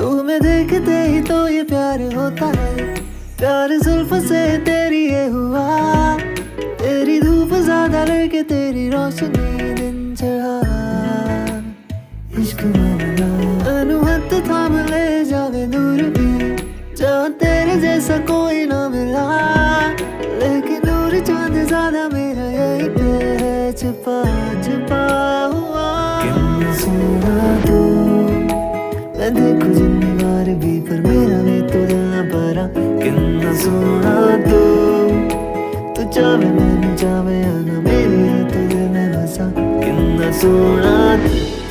तुम्हें देखते ही तो ये प्यार होता है, प्यार जुल्फ से तेरी ये हुआ। तेरी धूप ज्यादा लेके तेरी रोशनी दिन चढ़ा। इश्क माना अनुहत थाम ले जावे दूर भी, जहाँ तेरे जैसा कोई ना मिला। लेकिन नूर चांद ज्यादा मेरा यही पे है छुपा छुपा हुआ। कितना सोना तू, मैं देखूं जितनी बार भी, पर मेरा भी तू दिल न भरा। कितना सोना तू चाहे मैं न चाहे, आना मेरी है तू दिल में बसा। कितना सोना तू।